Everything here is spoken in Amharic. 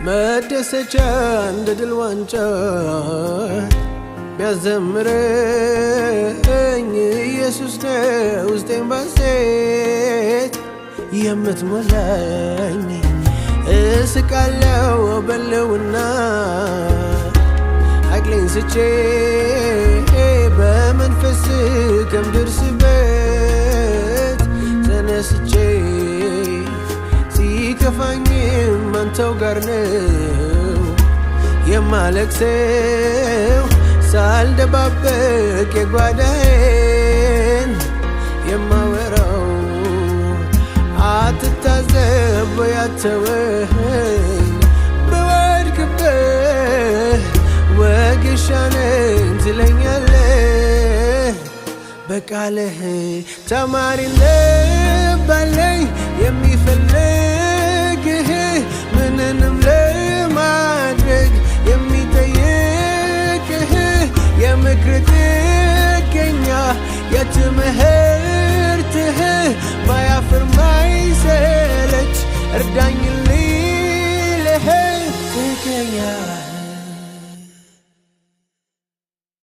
መደሰቻ እንደ ድል ዋንጫ ቢያዘምረኝ ኢየሱስ ነው ውስጤን ባሴት የምትሞላኝ እስቃለው በለውና አቅሌን ስቼ በመንፈስ ከምድር ስበት ተነስቼ ሲከፋኝም አንተው ጋር ነው የማለቅሰው ሳልደባበቅ የጓዳዬን የማወራው አትታዘብ ያተወኝ በወድቅበት ወጌሻ ነኝ ትለኛለህ በቃልህ ተማሪ ልባለኝ የሚፈልግህ ምንንም ለማድረግ የሚጠይቅህ የምክር ጥገኛ የትምህርትህ ማያፍር ማይሰለች እርዳኝ ልልህ ትገኛለህ